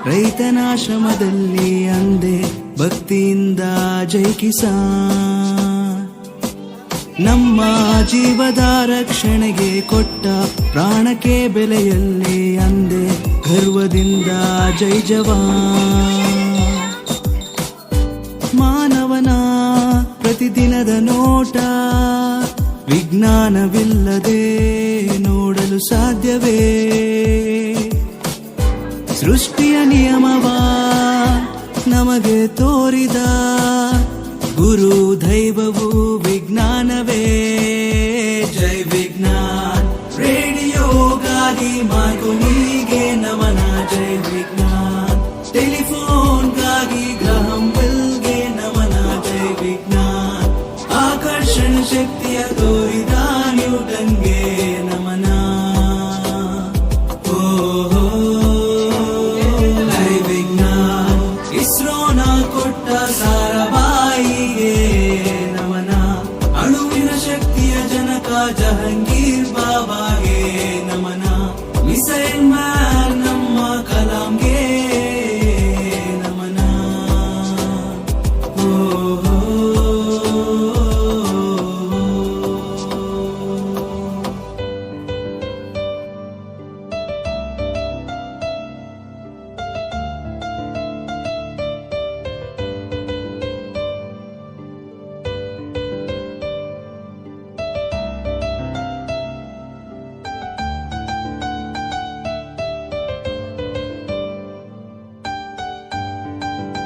ರೈತನಾಶ್ರಮದಲ್ಲಿ ಅಂದೆ ಭಕ್ತಿಯಿಂದ ಜೈ ಕಿಸಾನ್. ನಮ್ಮ ಜೀವದ ರಕ್ಷಣೆಗೆ ಕೊಟ್ಟ ಪ್ರಾಣಕ್ಕೆ ಬೆಲೆಯಲ್ಲಿ ಅಂದೆ ಗರ್ವದಿಂದ ಜೈ ಜವಾನ್. ಮಾನವನ ಪ್ರತಿದಿನದ ನೋಟ ವಿಜ್ಞಾನವಿಲ್ಲದೆ ನೋಡಲು ಸಾಧ್ಯವೇ? ಸೃಷ್ಟಿಯ ನಿಯಮವ ನಮಗೆ ತೋರಿದ ಗುರು ದೈವವು ವಿಜ್ಞಾನವೇ. ಜೈ ವಿಜ್ಞಾನ್ ರೇಡಿಯೋಗಾಗಿ ಮಾಗುನಿಗೆ ನಮನ. ಜೈ